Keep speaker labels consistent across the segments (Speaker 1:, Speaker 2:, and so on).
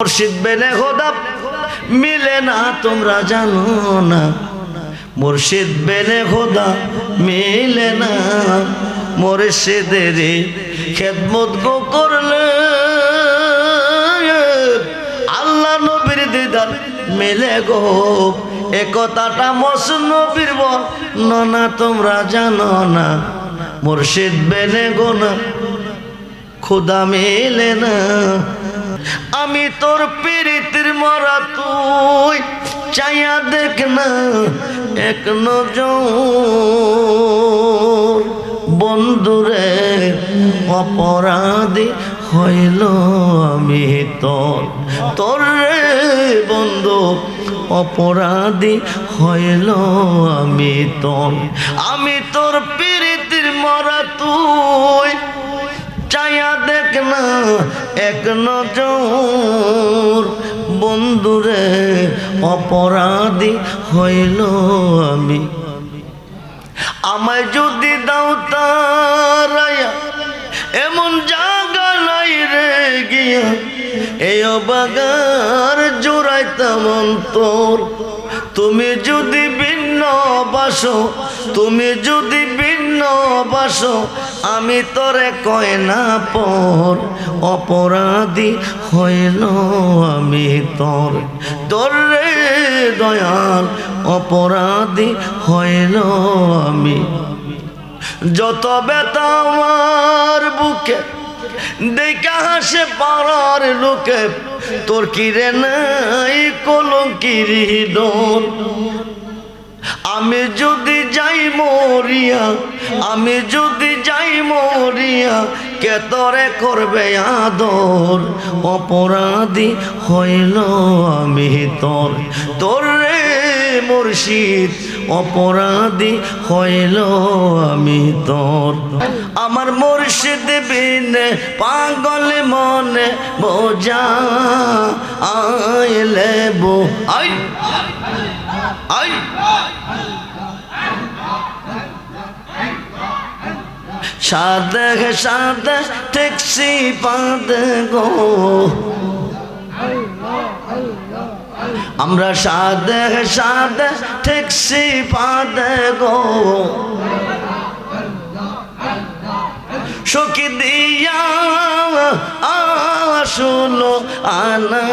Speaker 1: মুর্শিদ বেনে খোদা মিলে না তোমরা জানো না, মুর্শিদ বেনে খোদা মিলে না। মুর্শিদের খেদমত গো করলে আল্লাহ নবীর দিদার মিলে গো। এ কথাটা মসনবীর বর্ণনা তোমরা জানো না, মুর্শিদ বেনে গো না খোদা মিলে না। আমি তোর পীড়িতের মরা তুই চাইয়া দেখ না এক নজর। বন্ধুরে অপরাধী হইল আমি তোর, তোর রে বন্ধু অপরাধী হইল আমি তোর। আমি তোর পীড়িতের মরা তুই চাইয়া দেখ না এক নজর। বন্ধুরে অপরাধী হইল আমি, আমায় যদি দাও তারায়া এমন জায়গা নাই রে গিয়া এই অবাগার জোড়াইতাম অন্তর। তুমি যদি ভিন্ন বাসো, তুমি যদি ভিন্ন বাসো, আমি তোরে কয় না পর অপরাধী হইল আমি তোর, তোর রে দয়াল অপরাধী হইল আমি। যত ব্যথা আমার বুকে দেখা হাসে পাড়ার লোকে, তোর কিরে নাই কলঙ্কির ডোর। আমি যদি যাই মরিয়া, আমি যদি যাই মরিয়া, কে তোরে করবে আদর। অপরাধী হইল আমি তোর, তোর রে মুর্শিদ অপরাধী হইল আমি তোর। আমার মুর্শিদ বিনে পাগল মনে বোঝা আইলে বো I I Sade Sade taxi পাদে গো, আমরা সাদে সাদে ট্যাক্সি পাদে গো। সখী দিয়া আসলো আনা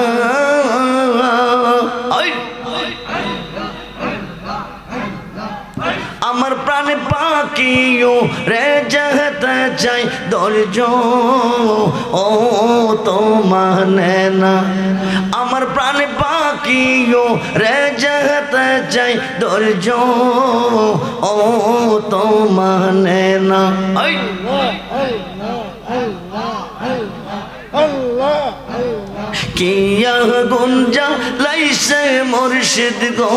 Speaker 1: আমার প্রাণে পাখিও রে যেতে চাই ধৈর্য ও তো মানে না। আমার প্রাণে পাখিও রে যেতে চাই ধৈর্য ও তো মানে না। কিয়া গুঞ্জা লাইছে মুর্শিদ গো,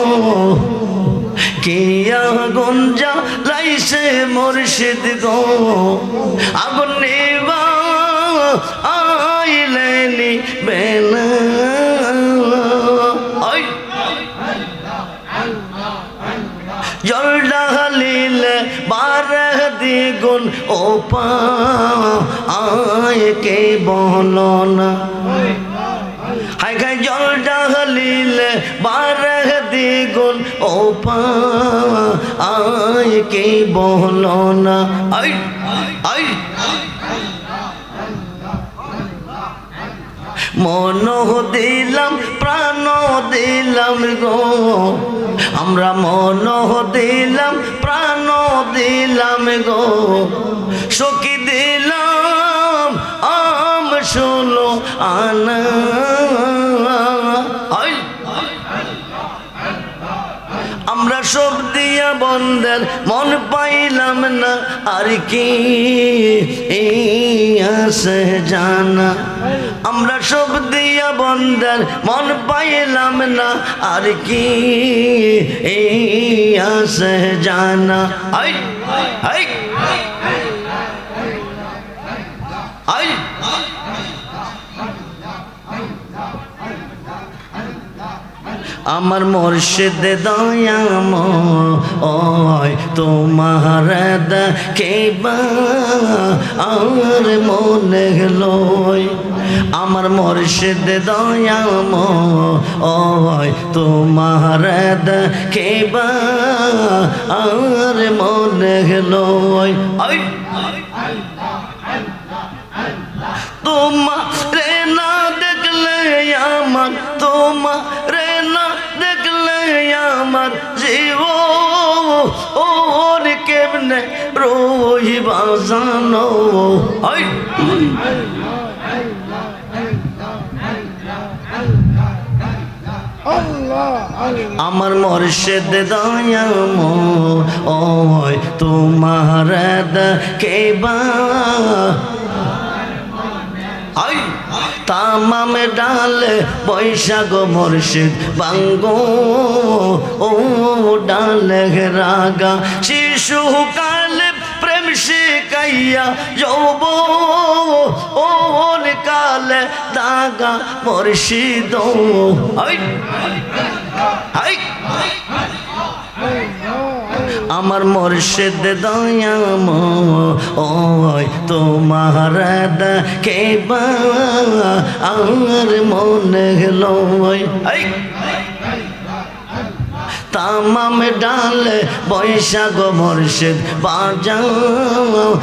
Speaker 1: কিয়া গুঞ্জা লাইছে মুর্শিদ গো। আগুন নিবা আইলে নিবে না, জল ঢালিলে বারে দ্বিগুণ ও পা আয় কে বলো না। হাই খাই জল ঢালিলে বারে দ্বিগুণ ও পা আয় কে বলো না। আই আই মন দিলাম প্রাণ দিলাম গো, আমরা মন দিলাম প্রাণ দিলাম গো। সখী দিলাম আম শুনো আনা আমরা সব দিয়া বন্ধের মন পাইলাম না আর কি আছে জানা। আমরা সব দিয়া বন্ধের মন পাইলাম না আর কি আছে জানা। আই আই আই আমার মুর্শিদ দয়াময় তোমার দেখিবা আর মনে লয় আমার মুর্শিদ দয়াময় তোমার দেখিবা আর মনে লয় তোমারে না দেখলে আমার তোমারে না দেখলে আমার জীব ওর কেমনে রহিবা জানো আমার মুর্শিদ দয়াময় তোমার দেখিবা তামাম ডালে বৈশাখ মুর্শিদ বাঙ্গো ও ডালে রাগা শিশু কালে প্রেম শিখাইয়া যৌব ওর কালে দাগা মুর্শিদ আমার মুর্শিদ দয়াময় তোমার দেখিবা আর মনে লয় তামাম ডালে বৈশাখ মুর্শিদ বাজাও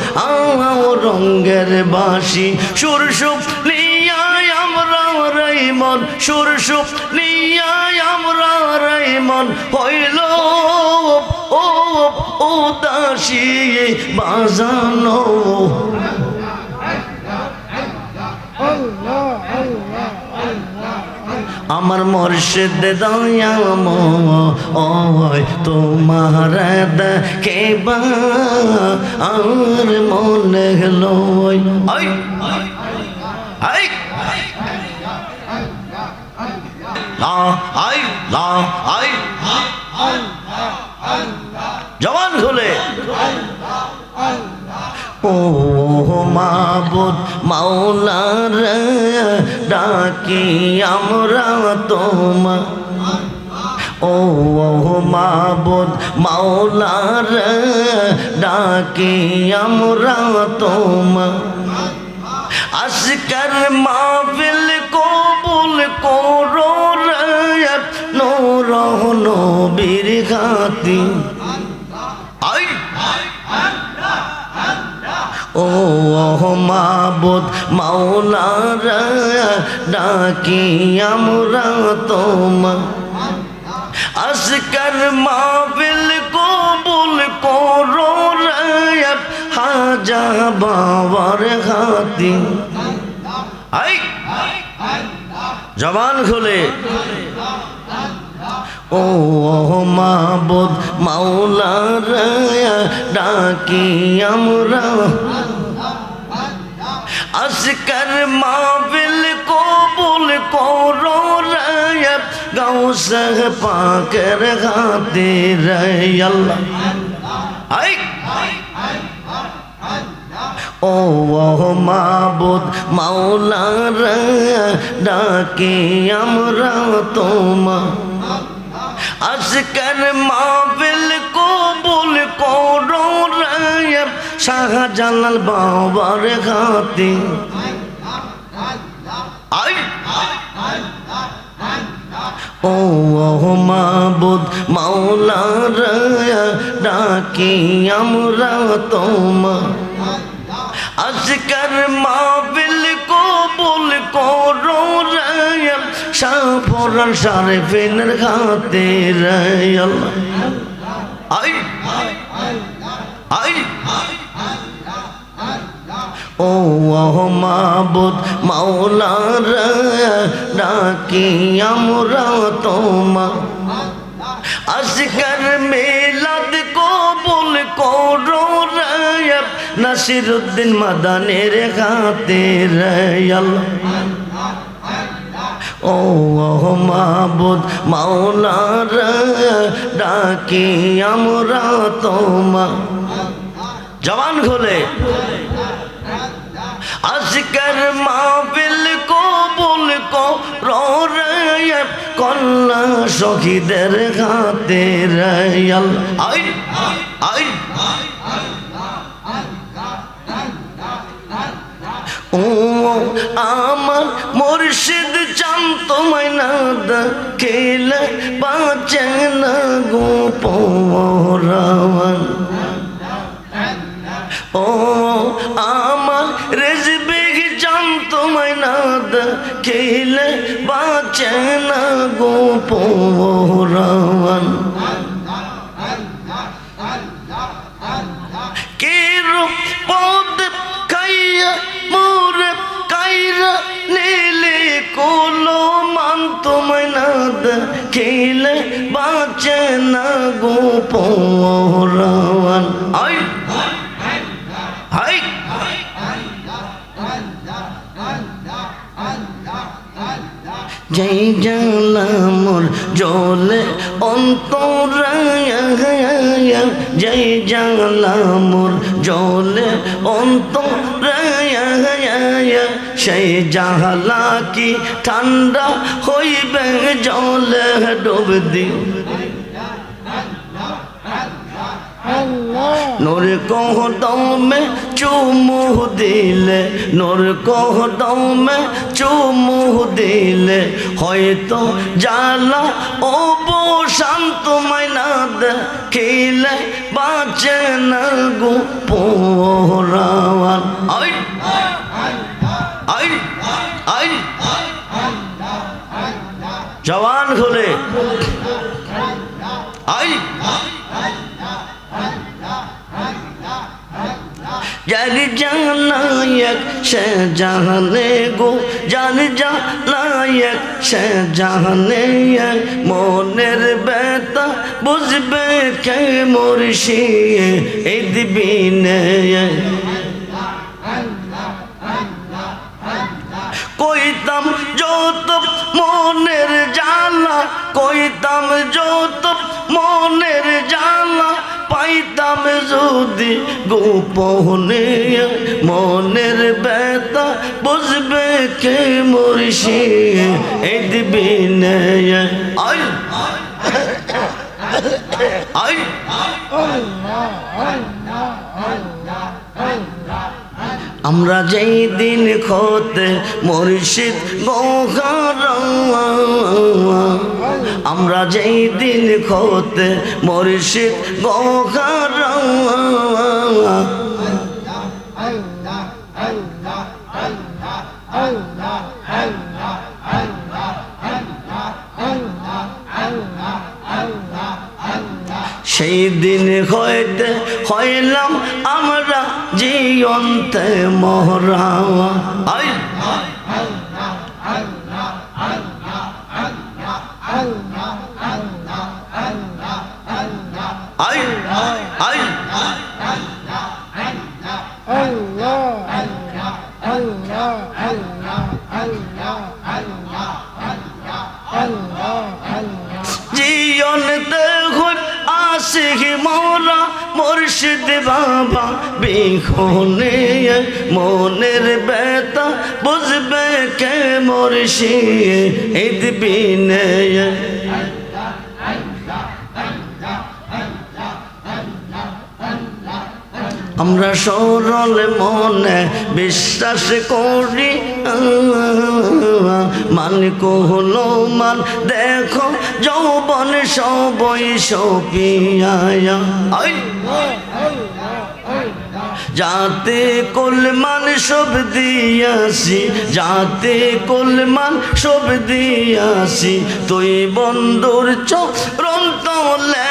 Speaker 1: রঙ্গের বাঁশি সুরসুপ নিয়ায় আমরা রাইমন সুরসুপ নিয়ায় আমরা রাইমন হইল ও দাসী বাজানো আমার মুর্শিদ দয়াময় তোমার দেখিবা আর মনে লয় জবান খুলে ও মাবুদ মাওলার ডাকি আমরা তোমা ও মাবুদ মাওলার ডাকি আমরা তোমা আজকের মাহফিল কবুল করো রে নূর নবীর খাতি ও মাবুদ মাওলার ডাকি আমরা তোমা আজকের মাহফিল কবুল করো রে হাজা বাবার খাতি জবান খুলে ও মাবুদ মাওলার ডাকি আমরা আজকের মাহফিল কবুল করো রে গাউসে পাকের খাতির আল্লাহ ও মাবুদ মাওলার ডাকি আমরা তোমা আজকের মাহফিল কবুল করো রে শাহজালাল বাবার খাতির ও মাবুদ মাওলার ডাকি আমরা তোমা আজকের মাহফিল কবুল করো রে শাহপুরান শরীফের খাতির আল্লাহ ও মাবুদ মাওলার ডাকি আমরা তোমা আজকের মিলাদ কবুল করো রে নাসিরউদ্দিন মাদানির খাতির আল্লাহ ও মাবুদ মাওলার ডাকি আমরা তোমা জবান খুলে আজকের মাহফিল কবুল করো রে কল্লা শহীদের হাতে রে আল্লাহ আই আই ও আমার মুর্শিদ চান তোমায় না দেখিলে বাঁচে না গো পরাণ ও আমার রেজবিক চান তোমায় না দেখিলে বাঁচে না গো পরাণ কি রূপ পদ খাইয়া মোরে কাইরা নীলে কোলো মান তোমায় না দেখিলে বাঁচে না গো পরাণ আই হাই যেই জানলা মোর জলে অন্তরায়া যেই জানলা মোর জলে অন্তরায়া সেই জানলা কি ঠান্ডা হইবে জলে ডুব দিও নূর কদমে চুমু দিলে নূর কদমে চুমু দিলে হয়তো জ্বালা অবসান তোমায় না দেখিলে বাঁচে না গো পরাণ আই আই আই জওয়ান খুলে আই যার জানায়ক সে জানে গো যার জানায়ক সে জানে মনের ব্যথা বুঝবে কে মুর্শিদ এই দিবিনে কইতাম যত মনের জ্বালা কইতাম যত মনের জ্বালা পাইতাম যদি গোপনে মনের ব্যথা বুঝবে কে মুর্শিদ এই দিবিনে আই আই আমরা যেই দিন খোতে মুর্শিদ গোহারা আমরা যেই দিন খোতে মুর্শিদ গোহারা সেই দিন হইতে হইলাম আমরা জীবন্তে মহরা আই আই আই জীবনতে হই আশিক মোরা মুর্শিদ বাবা বিহনে মনের ব্যথা বুঝবে কে মুর্শিদ এই দিবিনে আমরা সরল মনে বিশ্বাস করি মান কহলো মান দেখো যৌবন সবই সপিয়া যাতে কুলমান সব দিয়াছি যাতে কুলমান সব দিয়াছি তুই বন্ধুর চরণ তলে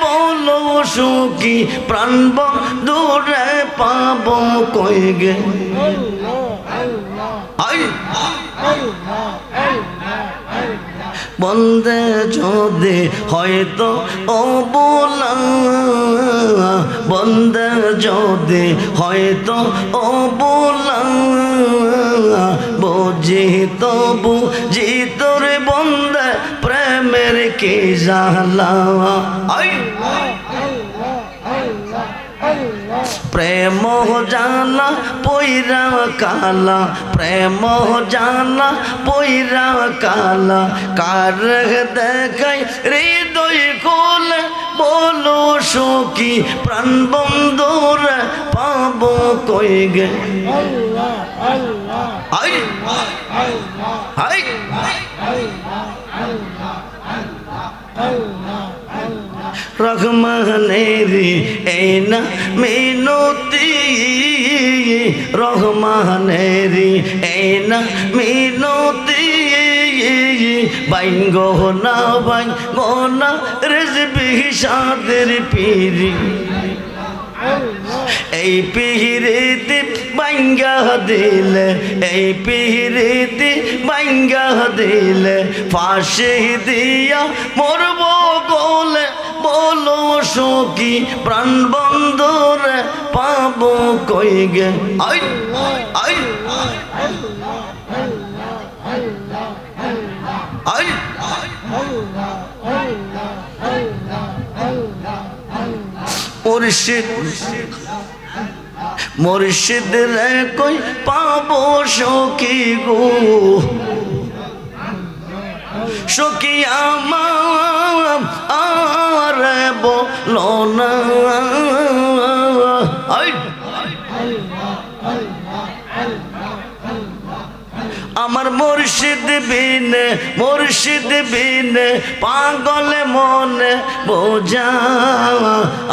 Speaker 1: বলো সুখী প্রাণ বন্ধুরে পাব কই গে বন্দে যদি হয়তো অবলা বন্দে যদি হয়তো অবলা বুঝি তবু জিতর বন্দে প্রেমের কি জালা প্রেম জানা পইরা কালা, প্রেম জানা পইরা কালা, কার দেখাই হৃদয় খোলে বলো সখী, প্রাণ বন্ধুর পাবো কই গে। হাই হাই রহমানেরি এই না মিনতি, রহমানেরি এই না মিনতি, বাইঙ্গ না বাইঙ্গ না রেজবি সাদের পিরি, এই পিরিতি বাইঙ্গা দিলে, এই পিরিতি বাইঙ্গা দিলে, ফাঁসি দিয়া মরব গোলে বলো সখী, প্রাণ বন্ধুরে পাবো কই গে। আই আই আই মুর্শিদ মুর্শিদ রে কই পাবো সখী গো, সখী আমার বলো না। আমার মুর্শিদ বিনে, মুর্শিদ বিনে পাগল মনে বোঝা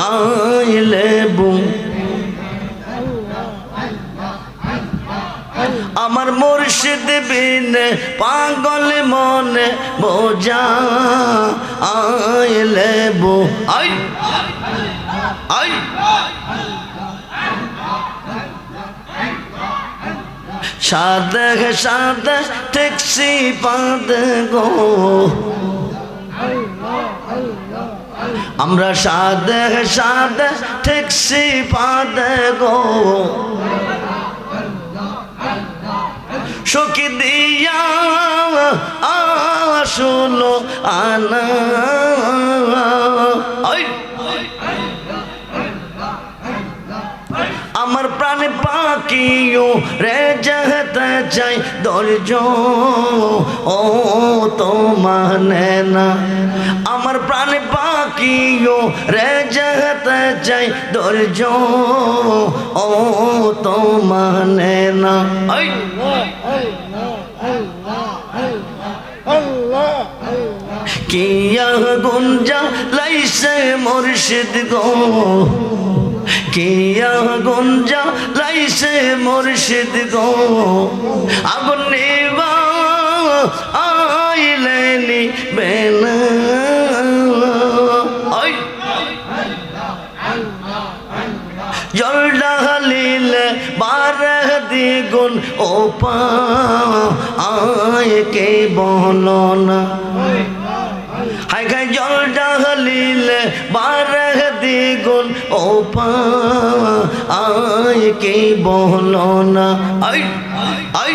Speaker 1: আইলে বু, আমার মুর্শিদ বিনে পাগল মনে বোঝা আইলে বু। I I Sade Sade taxi পাদে গো, আমরা সাদে সাদে ট্যাক্সি পাদে গো, সখী দিয়া আসলো আনা। আমার প্রাণ পাখিও রে যেতে চাই ধৈর্য ও তো মানে না, আমার প্রাণ পাখিও রে যেতে চাই ধৈর্য ও তো মানে না। কিয়া গুঞ্জা লাইছে মুর্শিদ গো, কিয়া গুঞ্জা লাইছে মুর্শিদ গো, আগুন নিবা আইলেনি বেনা। জল ডালিলে বারে দ্বিগুণ ও পা আয় কে বলো না, হাই খাই জল ডালিলে বারে দ্বিগুণ ও পা আয় কে বলো না। আই আই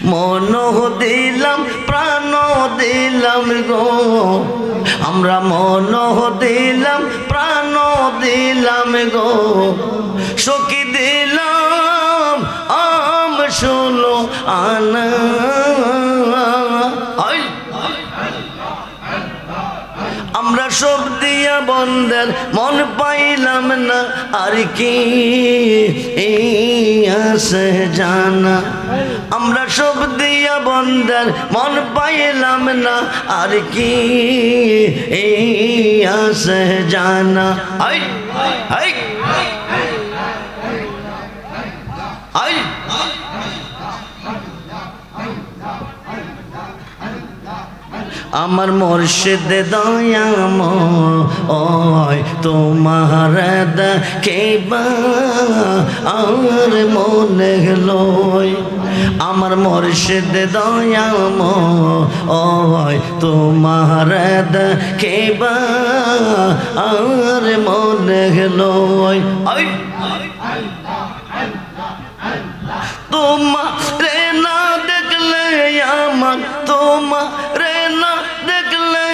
Speaker 1: মন দিলাম প্রাণ দিলাম গো, আমরা মন দিলাম প্রাণ দিলাম গো, সখী দিলাম আম শোনো আনা। আমরা সব দিয়া বন্ধের মন পাইলাম না, আর কি আছে জানা, আমরা সব দিয়া বন্ধের মন পাইলাম না, আর কি আছে জানা। আই আই আই আমার মুর্শিদ দয়াময় তোমার দেখিবা আর মনে লয়, আমার মুর্শিদ দয়াময় তোমার দেখিবা আর মনে লয়। তোমারে না দেখলে আমার, তোমারে না দেখলে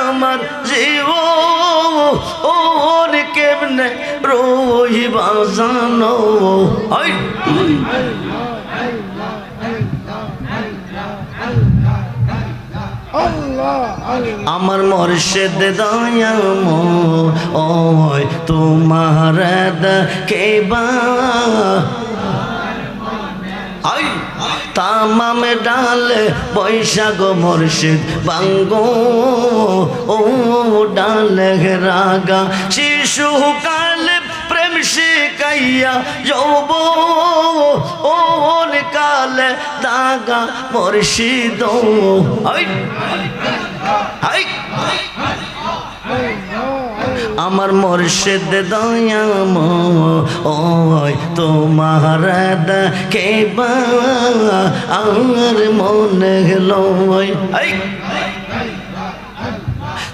Speaker 1: আমার জীবন কেমনে রহিবা জানো আমার মুর্শিদ দয়াময় তোমার কেবা তামাম ডালে বৈশাখ মুর্শিদ বাঙ্গো ও ডালে রাগা শিশু কালে প্রেম শিখাইয়া যৌব ও কালে দাগা মুর্শিদ আমার মুর্শিদ দয়াময় তোমার কেবা আর মনে লয়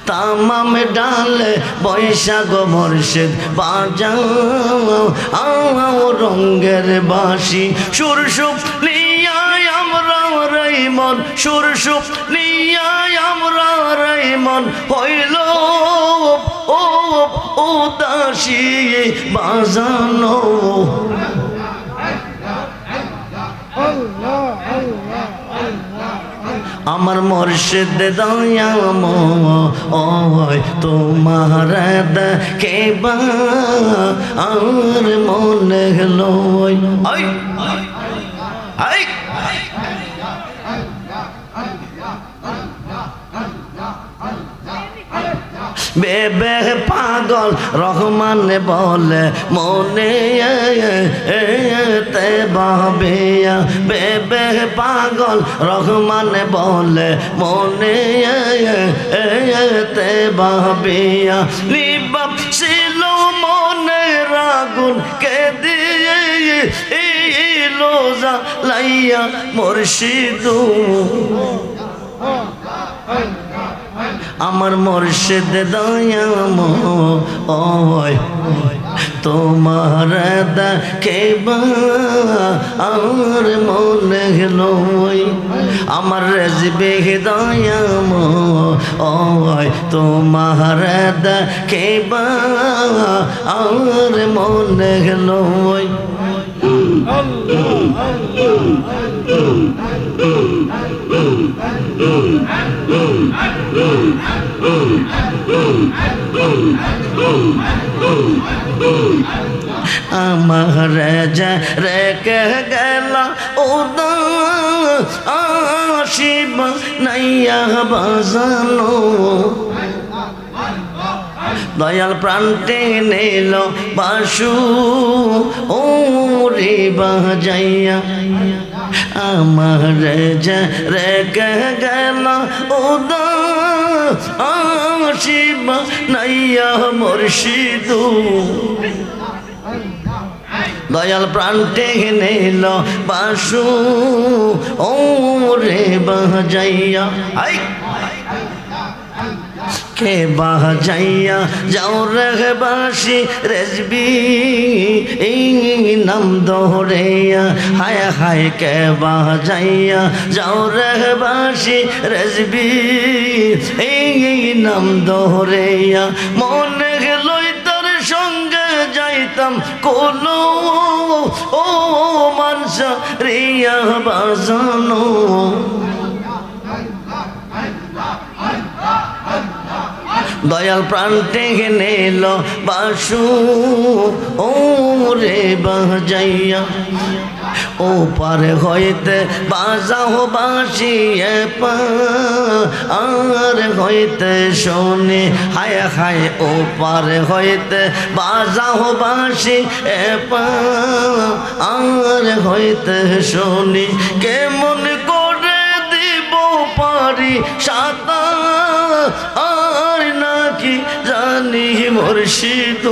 Speaker 1: তামাম ডালে বৈশাখ মুর্শিদ বাজাও রঙ্গের বাঁশি সুরসুপ নিয়ায় আমরা রাইমন সুরসুপ নিয়ায় আমরা রাইমন হইল ও দাসী বাজানো আমার মুর্শিদ দয়াময় তোমার কেবা আর মনে লয় বেবে পাগল রহমান বলে মনে তে বাবিয়া বেবে পাগল রহমান বলে মনে তে বাবিয়া নিবাব ছিল মনে রাগুন কে দিয়ে লোজা লাইয়া মুর্শিদ আমার মুর্শিদ দয়াময় তোমার কেবা আর মনে লয় আমার রেজবে দয়াময় তোমার কেবা আর মনে লয় আমার রাজা রেখে গেল উদাসীব নাইয়া বাজানো দয়াল প্রান্তে নিল বাসু ও রে বাজাইয়া আমার রেখে গেল উদাসীব নাইয়া মুর্শিদ দয়াল প্রান্তে নিল বাসু ও রে বাজাইয়া কে বাজাইয়া যাও রে বাসি রেজবি এই নাম দোহরেয়া হায় হায় কে বাজাইয়া যাও রে বাসি রেজবি এই নাম দোহরেয়া মনে লই তোর সঙ্গে যাইতাম কোনো ও মানস রিয়া বাজানো দয়াল প্রান্তে নিল বাসু ও রে বাজাইয়া ও পারে হইতে বাজাও বাসি আর হইতে শোনে হায় হায় ও পারে হইতে বাজাও বাসি আর হইতে শোনি কেমন করে দিব পারি সাতা আর নাকি জানি মুর্শিদ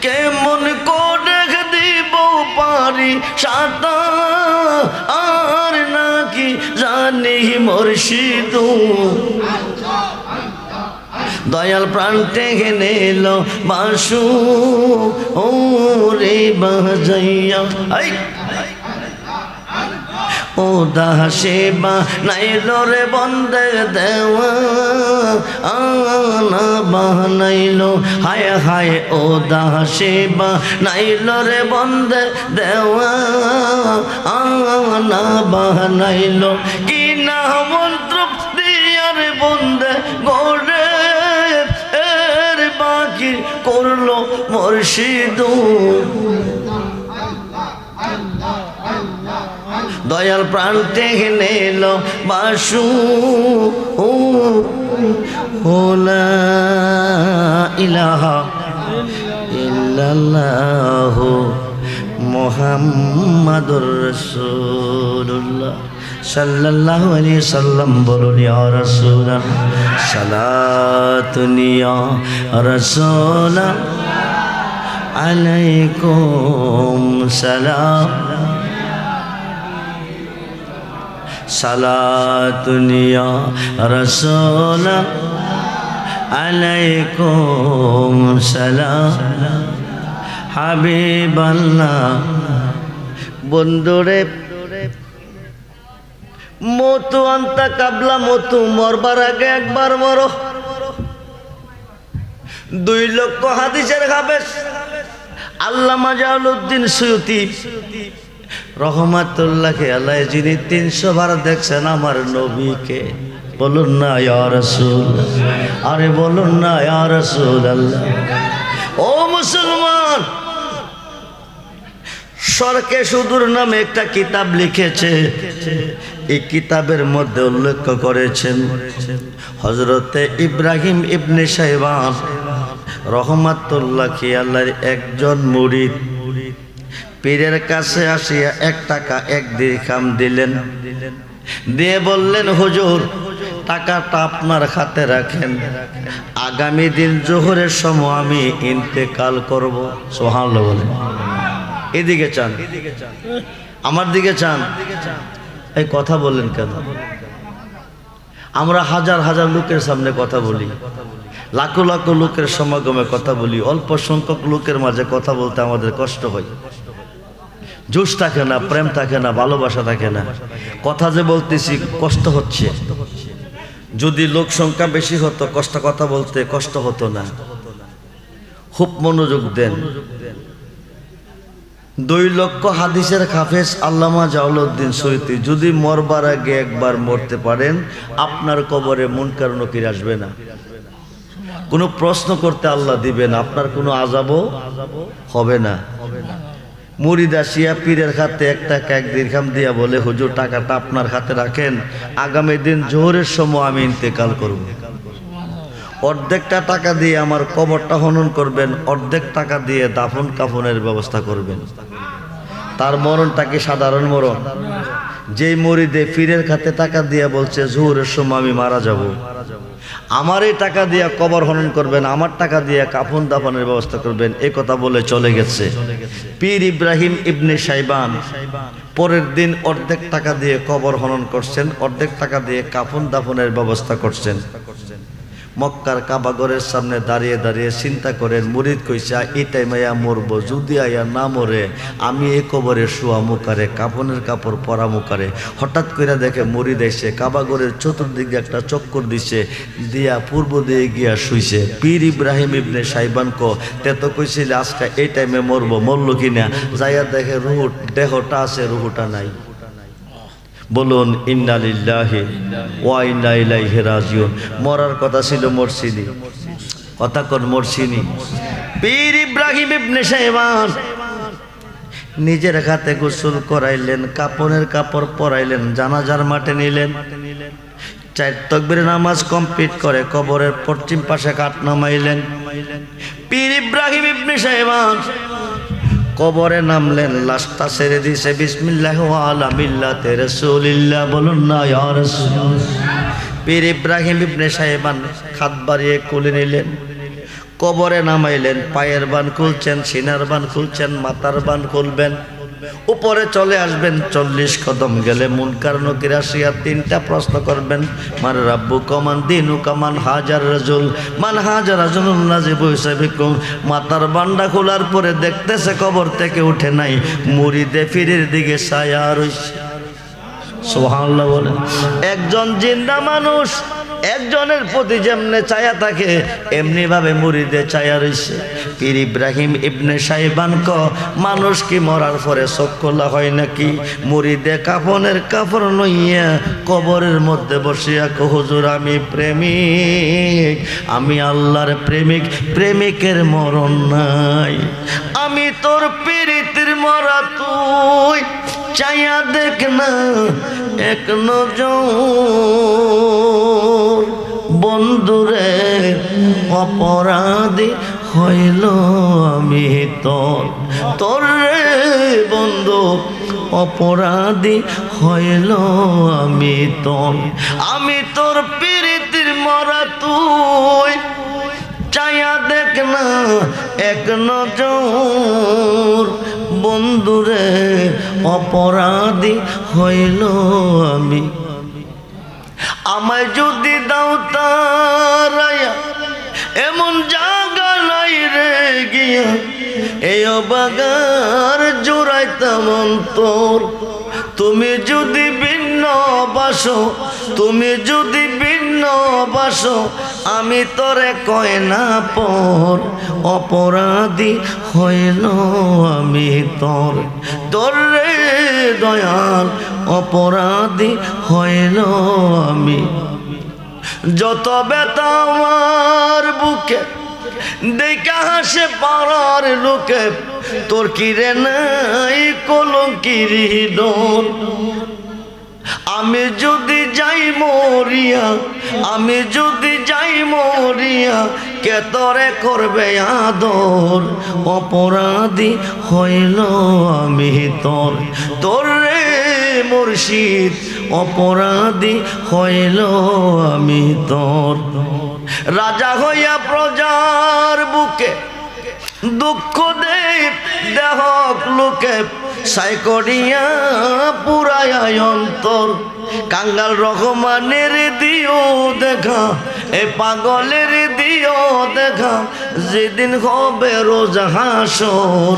Speaker 1: কেমন করে দিব পারি সাতা আর নাকি জানি মুর্শিদ দয়াল প্রান্তে নিল বাসু ও রে বাজাইয়া ও ও দাসেবা নাইলো রে বন্দে দেওয়া আনা বানাইলো হায় হায় ও দাসেবা নাইলো রে বন্দে দেওয়া আনা বানাইলো কি না মন্ত্র দিয়ার বন্দে গোরে এর বাকি করলো মুর্শিদ দয়াল প্রাণ থেকে নিল বাসু লা ইলাহা ইল্লাল্লাহু মুহাম্মাদুর রাসূলুল্লাহ সাল্লাল্লাহু আলাইহি সাল্লাম বলুন ইয়া রাসূলুল্লাহ সালাতুন ইয়া রাসূল আলাইকুম সালাম সালাতুন ইয়া রাসূল আলাইকুম সালাম হাবিবাল্লাহ বন্ধুরে মতু আন্তা কাবলা মতু মরবার আগে একবার মরো 2 লক্ষ হাদিসের হাফেজ আল্লামা জালালউদ্দিন সুয়ুতি রহমাতুল্লাহি আলাইহি যিনি 300 বার দেখছেন আমার নবীকে বলুন না ইয়া রাসূল আরে বলুন না ইয়া রাসূলুল্লাহ ও মুসলমান সরকে সুদূর নামে একটা কিতাব লিখেছে এই কিতাবের মধ্যে উল্লেখ করেছেন হযরতে ইব্রাহিম ইবনে শাইবান রহমাতুল্লাহি আলাইহি একজন মুরিদ পীরের কাছে আসিয়া 1 টাকা 1 দিরহাম দিলেন দিয়ে বললেন হুজুর টাকাটা আপনার হাতে রাখেন আগামী দিন জোহরের সময় আমি ইন্তেকাল করব সুবহানাল্লাহ বলেন এদিকে চান আমার দিকে চান এই কথা বললেন কেন আমরা হাজার হাজার লোকের সামনে কথা বলি লাখো লাখো লোকের সমাগমে কথা বলি অল্প সংখ্যক লোকের মাঝে কথা বলতে আমাদের কষ্ট হয় জোশ থাকে না প্রেম থাকে না ভালোবাসা থাকে না কথা যে বলতেছি কষ্ট হচ্ছে যদি লোক সংখ্যা বেশি হতো কথা বলতে কষ্ট হতো না খুব মনোযোগ দেন 2 লক্ষ হাদিসের হাফেজ আল্লামা জালালউদ্দিন সুয়ুতি যদি মরবার আগে একবার মরতে পারেন আপনার কবরে মুনকার নকির আসবে না কোনো প্রশ্ন করতে আল্লাহ দিবেন আপনার কোনো আযাবও হবে না মুরিদ আসিয়া পীরের হাতে 1 টাকা 1 দিরহাম দিয়া বলে হুজুর টাকাটা আপনার হাতে রাখেন আগামী দিন জোহরের সময় আমি ইন্তেকাল করব অর্ধেকটা টাকা দিয়ে আমার কবরটা খনন করবেন অর্ধেক টাকা দিয়ে দাফন কাফনের ব্যবস্থা করবেন তার মরণটা কি সাধারণ মরণ যেই মুরিদে পীরের হাতে টাকা দিয়া বলছে জোহরের সময় আমি মারা যাব আমার এই টাকা দিয়া কবর খনন করবেন আমার টাকা দিয়া কাফন দাফনের ব্যবস্থা করবেন এই কথা বলে চলে গেছে পীর ইব্রাহিম ইবনে শাইবান পরের দিন অর্ধেক টাকা দিয়ে কবর খনন করছেন অর্ধেক টাকা দিয়ে কাফন দাফনের ব্যবস্থা করছেন মক্কার কাবাগরের সামনে দাঁড়িয়ে দাঁড়িয়ে চিন্তা করেন মুরিদ কইছে এই টাইমে মরবো যদি আয়া না মরে আমি এই কবরে শুয়া মুকারে কাফনের কাপড় পরা মুকারে হঠাৎ করে দেখে মুরিদ এসে কাবাগরের চতুর্দিকে একটা চক্কর দিছে দিয়া পূর্ব দিয়ে গিয়া শুইছে পীর ইব্রাহিম ইবনে শাইবান তে তো কইছিল আজকে এই টাইমে মরবো মরলো কিনা যাইয়া দেখে দেহটা আছে রুহটা নাই বলুন ইন্না লিল্লাহি ওয়া ইন্না ইলাইহি রাজিউন মরার কথা ছিল মরসিনি কথা কোন মরসিনি পীর ইব্রাহিম ইবনে শাইবান নিজের হাতে গোসল করাইলেন কাপনের কাপড় পরাইলেন জানাজার মাঠে নিলেন 4 তাকবীর নামাজ কমপ্লিট করে কবরের পশ্চিম পাশে কাট নামাইলেন পীর ইব্রাহিম ইবনে শাইবান কবরে নামলেন লাশটা ছেড়ে দিয়েছে বিসমিল্লাহ ওয়া আলা মিল্লাতি রাসূলিল্লাহ বলুন না ইয়া রাসূল পীর ইব্রাহিম ইবনে শাইবান হাত বাড়িয়ে কোলে নিলেন কবরে নামাইলেন পায়ের বান খুলছেন সিনার বান খুলছেন মাথার বান খুলবেন উপরে চলে আসবেন 40 কদম গেলে মুনকার নকির আসিয়া 3টা প্রশ্ন করবেন মান রাব্বু কমান দিনু কামান হাজার রাজুল মান হাজার রাজুলুন নাজিবু হিসাবিকুম মাথার বান্ডা খোলার পরে দেখতেছে কবর থেকে উঠে নাই মুরিদে পীরের দিকে ছায়া রইছে সুবহানাল্লাহ বলেন। একজন জিন্দা মানুষ একজনের প্রতি যেমনে চায়া থাকে এমনি ভাবে মুরিদে চায়া রইছে। পীর ইব্রাহিম ইবনে সাইবান ক মানুষ কি মরার পরে চোখ খোলা হয় নাকি? মুরিদে কাফনের কাপড় নইয়া কবরের মধ্যে বসিয়া কো হুজুর আমি প্রেমিক, আমি আল্লাহর প্রেমিক, প্রেমিকের মরণ নাই। আমি তোর পীরিতির মরা তুই চাইয়া দেখ না এক নজর, বন্ধুরে অপরাধী হইল আমি তোর, তোর রে বন্ধু অপরাধী হইল আমি তোর। আমি তোর পীরিতির মরা তুই চাইয়া দেখ না এক নজর, বন্ধুরে অপরাধী হইল আমি। আমায় যদি দাও তারায়া এমন জায়গা নাই রে গিয়া এই অবাগার জোড়াইতাম অন্তর। তুমি যদি ভিন্ন বাসো, তুমি যদি ভিন্ন বাসো আমি তোরে কয় না পর, অপরাধী হইল আমি তোর, তোর রে দয়াল অপরাধী হইল আমি। যত ব্যথা আমার বুকে দেখা হাসে পাড়ার লোকে, তোর কিরে নাই কলঙ্কিরি ডোর। আমি যদি যাই মরিয়া, আমি যদি যাই মরিয়া কে তোরে করবে আদর, অপরাধী হইল আমি তোর, তোর রে মুর্শিদ অপরাধী হইল আমি তোর। রাজা হইয়া প্রজার বুকে দুঃখ দেব দেহক লোকে, সাই করিয়া পুরায় অন্তর। কাঙ্গাল রহমানের দিও দেখা, এ পাগলের দিও দেখা, যেদিন হবে রোজ হাসর,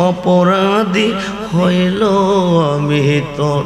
Speaker 1: অপরাধী হইল আমি তোর।